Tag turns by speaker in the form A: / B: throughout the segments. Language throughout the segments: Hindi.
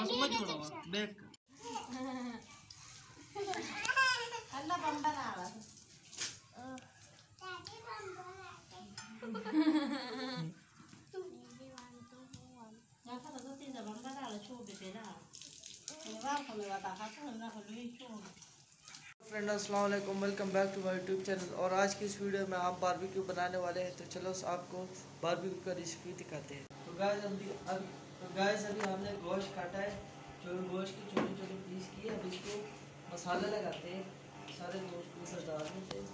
A: बस मत छोड़ो बैग
B: अल्लाह बम्बा ना आवा
A: फ्रेंड अस्सलाम वालेकुम, welcome back to my YouTube channel. और आज की इस वीडियो में आप बारबेक्यू बनाने वाले हैं, तो चलो आपको बारबेक्यू का रेसिपी दिखाते हैं। तो गाइस अभी हमने गोश्त काटा है, जो गोश्त की छोटी छोटी पीस की है। अब इसको मसाला लगाते हैं, सारे गोश्त को ऊपर डाल देते हैं।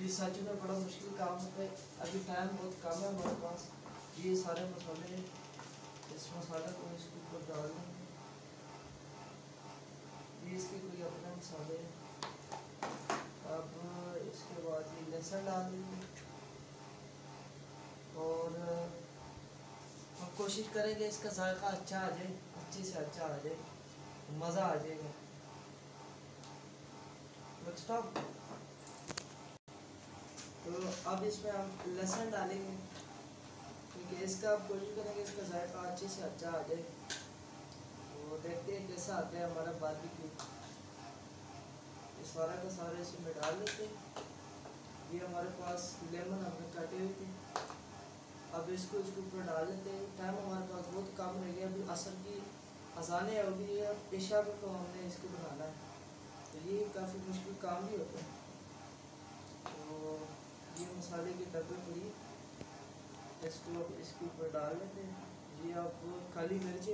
A: ये सच में बड़ा मुश्किल काम होता है, अभी टाइम बहुत कम है हमारे पास। ये सारे मसाले हैं, इस मसाले को इसके ऊपर डाल देंगे। ये इसके कोई अपने मसाले हैं। अब इसके बाद ये लहसुन डाल देंगे और हम कोशिश करेंगे इसका जायका अच्छा आ जाए, अच्छे से अच्छा आ जाए, मज़ा आ जाएगा। स्टॉप। तो अब इसमें हम लहसुन डालेंगे, क्योंकि इसका आप कोशिश करेंगे इसका जायका अच्छे से अच्छा आ जाए। तो देखते हैं कैसा आता है हमारा बारबेक्यू। ये सारा का सारा इसमें डाल देते हैं। ये हमारे पास लेमन हमने काटे हुए थे, अब इसको इसके ऊपर डाल देते हैं। टाइम हमारे पास बहुत कम रह गया, अभी असर की अजानें होगी है, पेशा में तो हमने इसको बनाना है, तो ये काफ़ी मुश्किल काम भी होता है। तो ये मसाले की डब्बे पूरी इसको इसके ऊपर डाल लेते हैं। ये आप काली मिर्च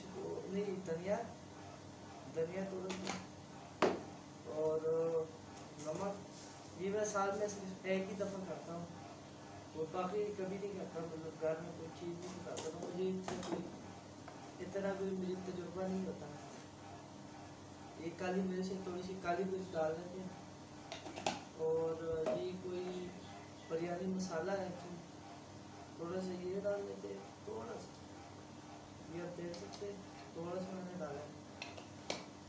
A: को नहीं, धनिया थोड़ा सा और नमक। ये मैं साल में सिर्फ एक ही दफ़ा करता हूँ, और बाकी कभी नहीं करता। मतलब घर में कोई चीज़ नहीं करता, तो मुझे इतना कोई मुझे तजुर्बा नहीं होता। एक काली मिर्च है, थोड़ी सी काली मिर्च डाल देते हैं। और ये कोई बिरयानी मसाला है, थोड़ा सा ये डाल देते हैं, थोड़ा सा ये आप देख सकते हैं, थोड़ा सा मैंने डाला है।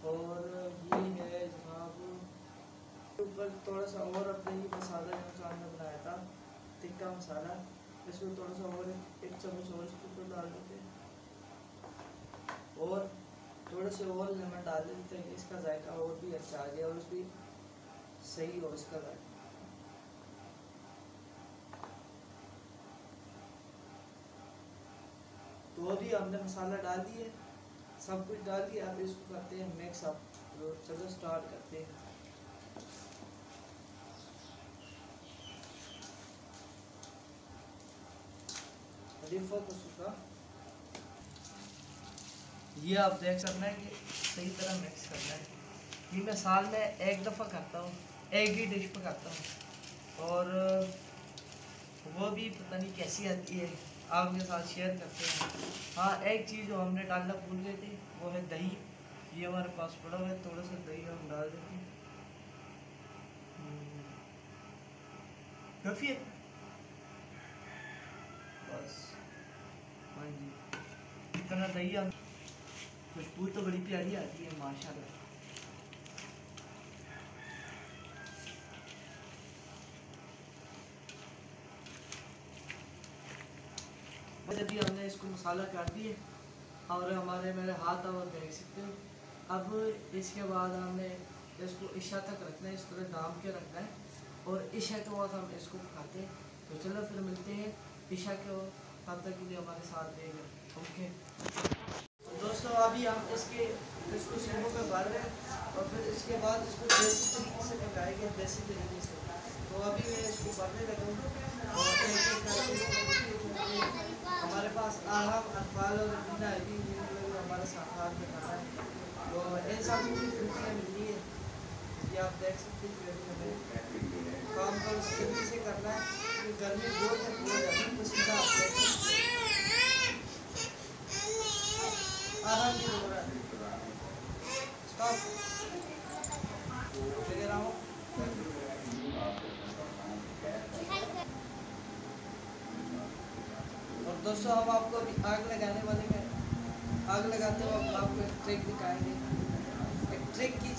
A: और ये है जनाब ऊपर थोड़ा सा और अपने ये मसाला जो हमने बनाया था टिक्का मसाला, इसको थोड़ा सा और एक चम्मच और इसके ऊपर डाल देते हैं, और थोड़े से और लेमन डाल देते हैं कि इसका जायका और भी अच्छा आ जाए और उसकी सही हो इसका जायका। तो अभी हमने मसाला डाल दिए, सब कुछ डाल दिया। अब इसको करते हैं मिक्स अप। तो चलो स्टार्ट करते हैं। तो सूखा ये आप देख सकते हैं कि सही तरह मिक्स करना है। ये मैं साल में एक दफ़ा करता हूँ, एक ही डिश पर करता हूँ, और वो भी पता नहीं कैसी आती है, आपके साथ शेयर करते हैं। हाँ, एक चीज़ जो हमने डालना भूल गए थे वो है दही। ये हमारे पास पड़ा हुआ है, थोड़ा सा दही हम डाल देते हैं। काफ़ी है बस। हाँ जी, इतना दही हम, खुशबू तो बड़ी प्यारी आती है माशाल्लाह। अभी हमने इसको मसाला काट दिए और मेरे हाथ और देख सकते हो। अब इसके बाद हमने इसको इशा तक रखना है, इस तरह दाम के रखना है, और इशा के बाद हम इसको खाते हैं। तो चलो फिर मिलते हैं इशा के, तब तक के लिए हमारे साथ रहेगा। ओके तो दोस्तों, अभी हम इसको सिमों पे भर रहे हैं, और फिर इसके बाद इसको देसी तरीके से पकाएंगे, देसी तरीके से। तो अभी मैं इसको भरने लगूँगा, और हमारे पास आराम अनफाल और बिना भी हमारे साथ में खाना है। तो इन सब की फुल्कियाँ मिलती है, ये आप देख सकते हैं। हमें काम कर जल्दी से करना है, क्योंकि गर्मी बहुत है, बहुत ज़्यादा पसीना आता है। आराम से हो रहा है। स्टॉप ले रहा हूँ। और दोस्तों, हम आपको अभी आग लगाने वाले हैं। आग लगाते हुए हम आपको एक ट्रिक दिखाएंगे, एक ट्रिक की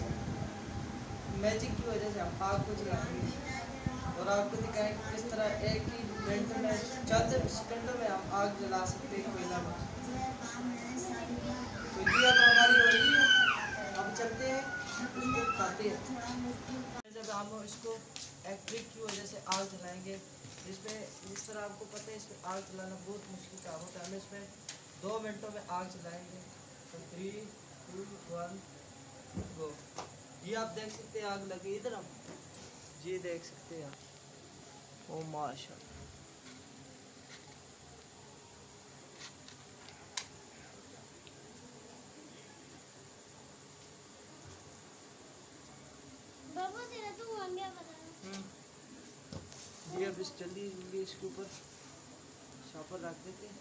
A: मैजिक की वजह से हम आग को जलाएंगे और आपको दिखाएंगे किस तरह एक ही मिनट में चंद सेकंडों में हम आग जला सकते हैं कोयला में। तो ये अब हमारी हो रही है, अब चलते हैं उसको खाते हैं। जब हम इसको एक ट्रिक की वजह से आग जलाएंगे, जिसमें जिस तरह आपको पता है इसमें आग जलाना बहुत मुश्किल काम होता है। हम इसमें 2 मिनटों में आग जलाएंगे। तो 3, 2, 1 गो। ये आप देख सकते हैं आग लगी इधर, हम ये देख सकते हैं आप। ओ माशाल्लाह,
C: बाबू तेरा तू अंडा बता।
A: ये अब इस जल्दी जल्दी इसके ऊपर शापर रख देते हैं।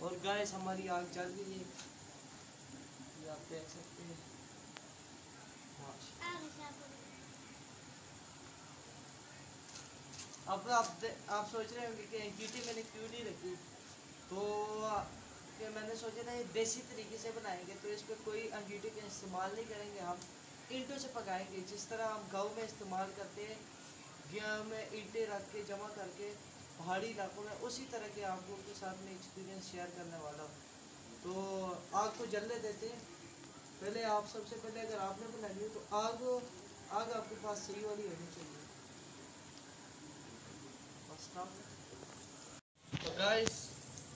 A: और गैस हमारी आग जल गई है, ये आप देख सकते हैं। माशाल्लाह। अब आप सोच रहे होंगे कि एंगीठी मैंने क्यों नहीं रखी, तो कि मैंने सोचा था ये देसी तरीके से बनाएंगे, तो इस पर कोई अंगीठी का इस्तेमाल नहीं करेंगे, हम ईंटों से पकाएंगे। जिस तरह हम गाँव में इस्तेमाल करते हैं, गेहूँ में ईंटें रख के जमा करके पहाड़ी इलाकों में, उसी तरह के आपको के साथ में एक्सपीरियंस शेयर करने वाला हूँ। तो आग को जलने देते हैं। पहले आप सबसे पहले अगर आपने बनानी हो तो आग आपके पास सही वाली होनी चाहिए।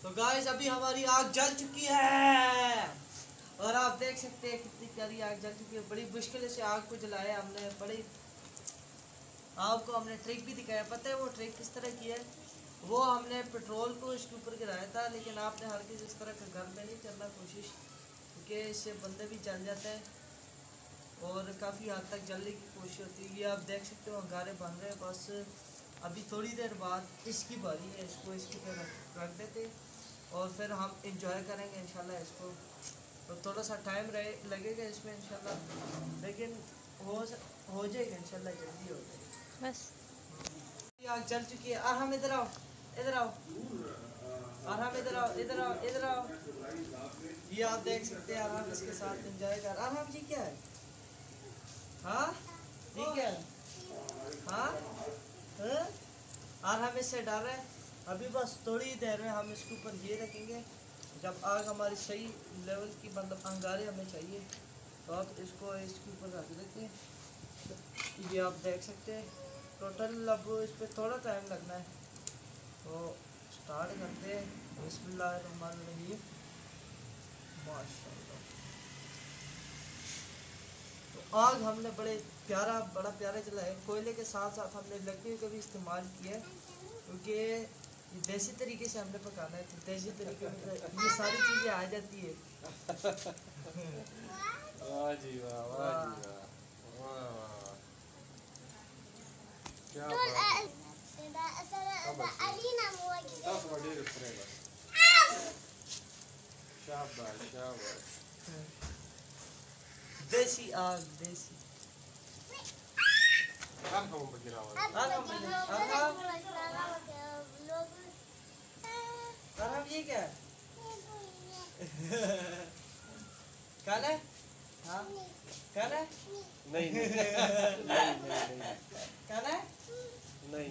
A: तो गाइस अभी हमारी आग जल चुकी है और आप देख सकते हैं कितनी प्यारी आग जल चुकी है। बड़ी मुश्किल से आग को जलाया हमने, बड़ी आपको हमने ट्रिक भी दिखाया। पता है वो ट्रिक किस तरह की है? वो हमने पेट्रोल को इसके ऊपर गिराया था, लेकिन आपने हर किसी इस तरह का घर में नहीं करना कोशिश, क्योंकि इससे बंदे भी जल जाते हैं और काफ़ी हद तक जलने की कोशिश होती है। ये आप देख सकते हो अंगारे बन रहे हैं। बस अभी थोड़ी देर बाद इसकी बारी है, इसको इसकी तरह रख देते और फिर हम इंजॉय करेंगे इंशाल्लाह इसको। तो थोड़ा सा टाइम लगेगा इसमें इंशाल्लाह, लेकिन हो जाएगा इंशाल्लाह, जल्दी हो जाएगा।
B: बस
A: आग जल चुकी है। हम इधर आओ, इधर आओ, और हम इधर आओ, इधर आओ, इधर आओ। ये आप देख सकते हैं हम इसके साथ एंजॉय कर। हम जी क्या है? हाँ ठीक है। हाँ और हम इससे डर रहे हैं। अभी बस थोड़ी देर में हम इसके ऊपर ये रखेंगे। जब आग हमारी सही लेवल की, मतलब अंगारे हमें चाहिए, तो आप इसको इसके ऊपर रख देते हैं। ये आप देख सकते हैं टोटल अब इस पर थोड़ा टाइम लगना है। तो स्टार्ट करते हैं। बिस्मिल्लाहिर्रहमानिर्रहीम। माशाल्लाह। तो आग हमने बड़ा प्यारा जलाया। कोयले के साथ साथ हमने लकड़ी का भी इस्तेमाल किया है, क्योंकि ये देसी तरीके से हमने पकाना है। तो देसी तरीके में तो ये सारी चीज़ें आ जाती है।
D: वाह जी वाह, वाह जी वाह, वाह वाह। क्या बात है। शाबाश शाबाश।
A: देसी आग, देसी। हम ये क्या है? कल है? हाँ कल है?
D: नहीं नहीं
A: कल है?
D: नहीं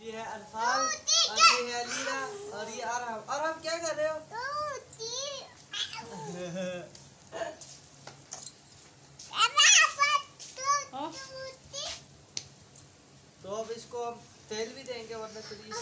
A: ये है अनफाल और ये है अलीरा और ये आराम। आराम क्या कर रहे हो? तो अब इसको हम तेल भी देंगे, वरना तो ये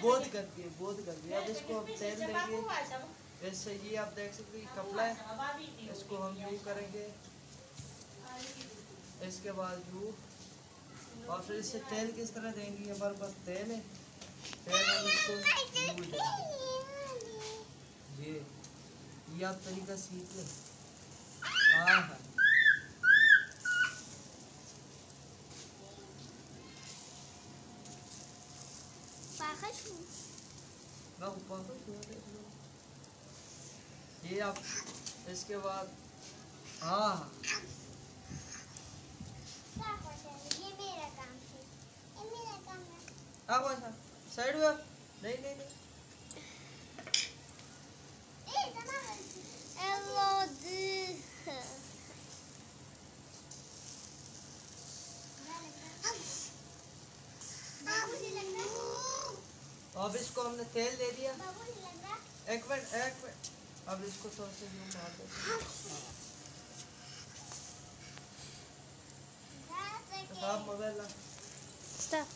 A: बहुत करती है, बहुत करती है। अब इसको हम तेल देंगे। जैसे ये आप देख सकते हैं कपड़ा है, इसको हम यूँ करेंगे, इसके बाद यूँ, और फिर इससे तेल किस तरह देंगे? हमारे पास तेल है, तेल हम इसको यूँ देंगे। ये आप तरीका सीख लें। हाँ हाँ ये आप इसके बाद हाँ
C: ये मेरा काम है, ये मेरा
A: आओ ऐसा साइड में नहीं नहीं नहीं अब इसको हमने तेल दे दिया। एक मिनट अब इसको थोड़ा सा यूं मार देते हैं। आप मोबाइल ला।
B: स्टॉप।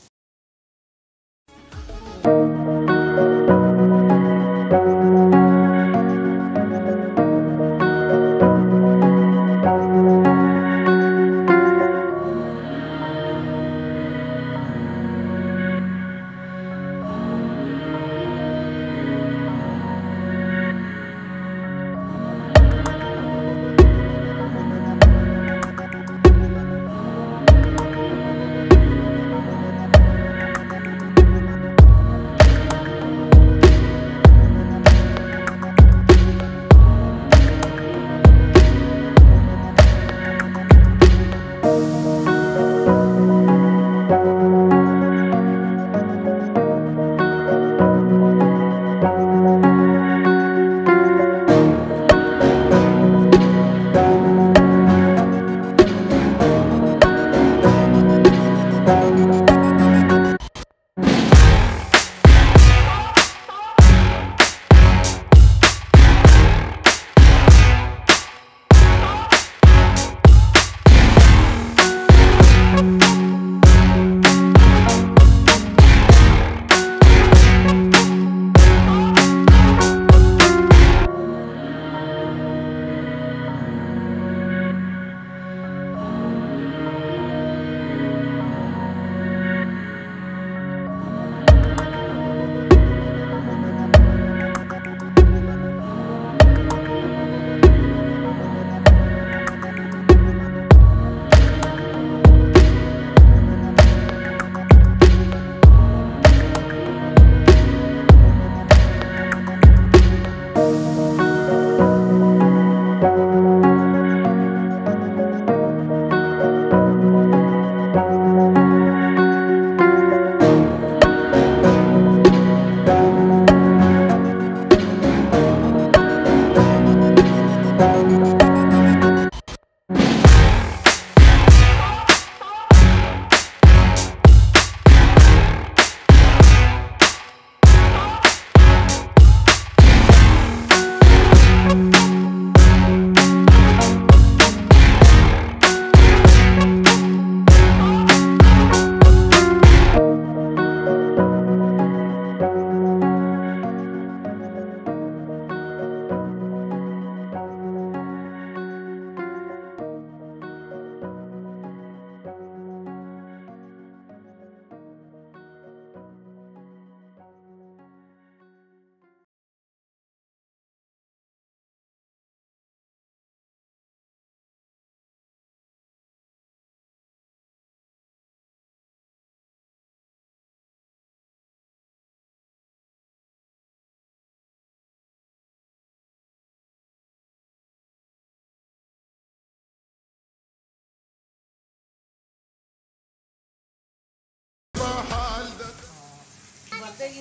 A: बातें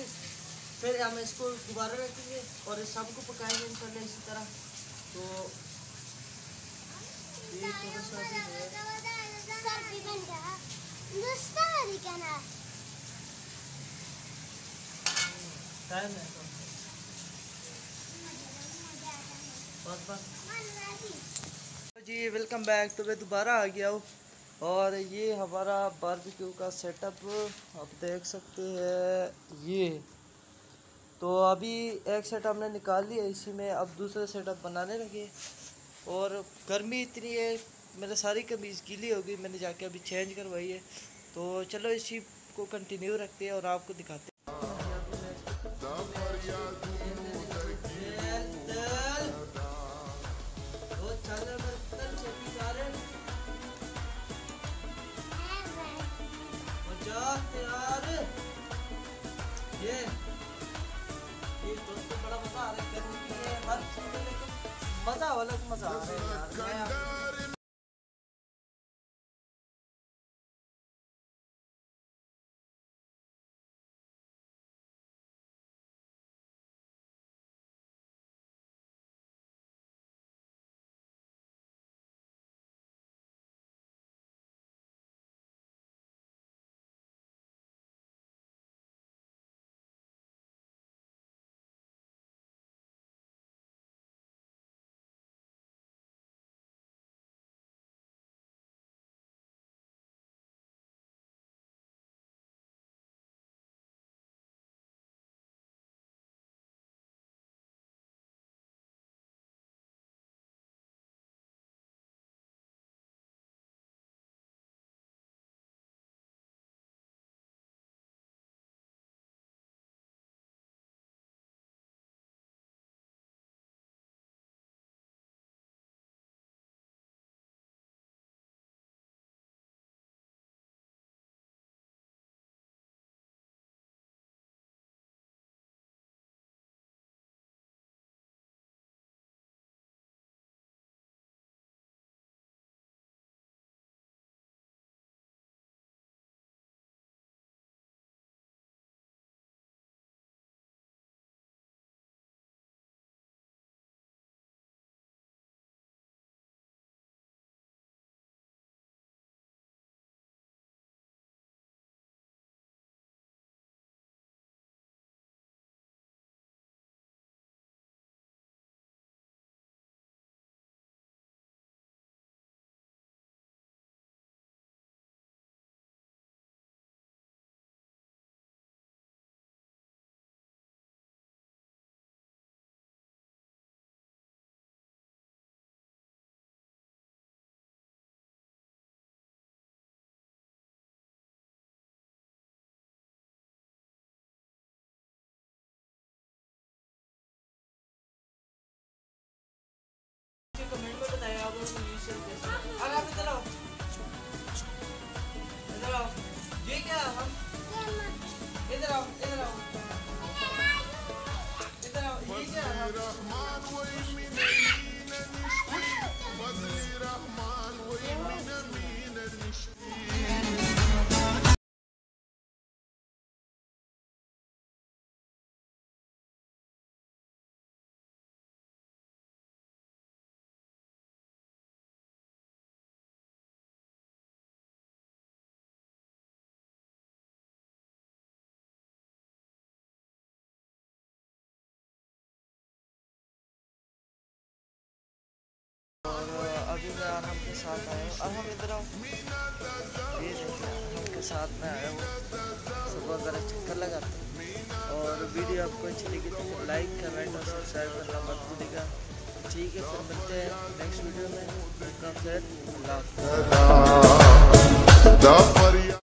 A: फिर हम इसको दोबारा रखेंगे और इस सब को पकाएंगे इंशाल्लाह इसी तरह। तो ये थोड़ा सा भी है टाइम है बस जी। Welcome back. तो मैं दोबारा आ गया हूँ और ये हमारा बारबेक्यू का सेटअप आप देख सकते हैं। ये तो अभी एक सेट हमने निकाल लिया इसी में, अब दूसरा सेटअप बनाने लगे। और गर्मी इतनी है, मेरे सारी कमीज़ गीली हो गई, मैंने जाके अभी चेंज करवाई है। तो चलो इसी को कंटिन्यू रखते हैं और आपको दिखाते हैं। ये दोस्तों बड़ा मजा आ रहा है, गर्मी है हर चीज़ में, लेकिन मजा अलग मजा आ रहा है यार। साथ आया हूँ। अब हम इधर ये देखिए हम के साथ में आया हूँ। सुबह ज़रा चक्कर लगाते हैं। और वीडियो आपको अच्छी लगी तो लाइक कमेंट और सब्सक्राइब करना मत भूलिएगा। ठीक है, फिर मिलते हैं नेक्स्ट वीडियो में। आपका खैर, अल्लाह हाफ़िज़।